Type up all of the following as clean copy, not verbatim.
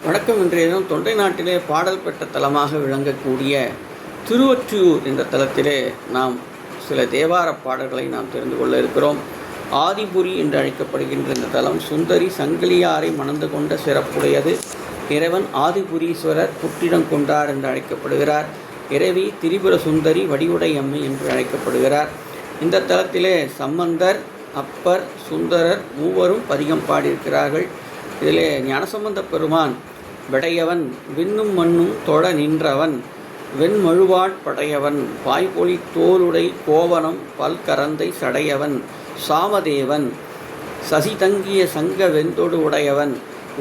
வணக்கம். இன்றைய தினம் தொண்டை நாட்டிலே பாடல் பெற்ற தலமாக விளங்கக்கூடிய திருவொற்றியூர் என்ற தலத்திலே நாம் சில தேவார பாடல்களை நாம் தெரிந்து கொள்ள இருக்கிறோம். ஆதிபுரி என்று அழைக்கப்படுகின்ற இந்த தலம் சுந்தரி சங்கிலியாரை மணந்து கொண்ட சிறப்புடையது. இறைவன் ஆதிபுரீஸ்வரர் புற்றிடம் கொண்டார் என்று அழைக்கப்படுகிறார். இறைவி திரிபுர சுந்தரி வடிவுடையம்மை என்று அழைக்கப்படுகிறார். இந்த தலத்திலே சம்பந்தர், அப்பர், சுந்தரர் மூவரும் பதிகம் பாடியிருக்கிறார்கள். இதிலே ஞானசம்பந்த பெருமான் விடையவன் விண்ணும் மண்ணும் தொழ நின்றவன் வெண்மழுவாட் படையவன் பாய்பொலி தோளுடை கோவனம் பல்கரந்தை சடையவன் சாமதேவன் சசிதங்கிய சங்க வெந்தொடு உடையவன்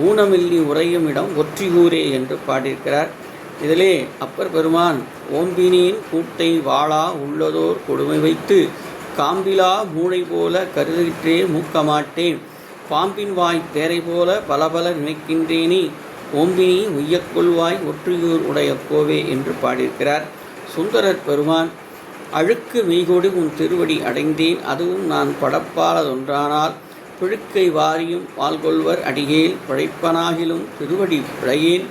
ஊனமில்லி உறையும் இடம் ஒற்றியூரே என்று பாடியிருக்கிறார். இதிலே அப்பர் பெருமான் ஓம்பினேன் கூட்டை வாளா உள்ளதோர் கொடுமை வைத்து காம்பிலா மூளை போல கருதிற்றே மூக்கமாட்டேன் பாம்பின் வாய் தேரை போல பலபல நினைக்கின்றேனே ஓம்பினி உய்யக்கொள்வாய் ஒற்றியூர் உடைய கோவே என்று பாடியிருக்கிறார். சுந்தரர் பெருமான் அழுக்கு மெய்கொடு உன் திருவடி அடைந்தேன் அதுவும் நான் படப்பாலதொன்றானால் பிழுக்கை வாரியும் பால்கொள்வர் அடிகேல் பழைப்பனாகிலும் திருவடி பிழையேன்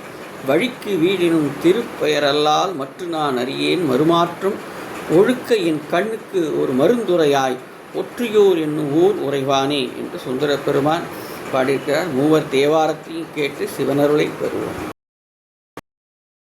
வழிக்கு வீடினும் திருப்பெயரல்லால் மற்ற நான் அறியேன் மறுமாற்றும் ஒழுக்க என் கண்ணுக்கு ஒரு மருந்துரையாய் ஒற்றியூர் என்னும் ஊர் உறைவானே என்று சுந்தர பெருமான் பாடியிருக்கிறார். மூவர் தேவாரத்தையும் கேட்டு சிவனருளை பெறுவோம்.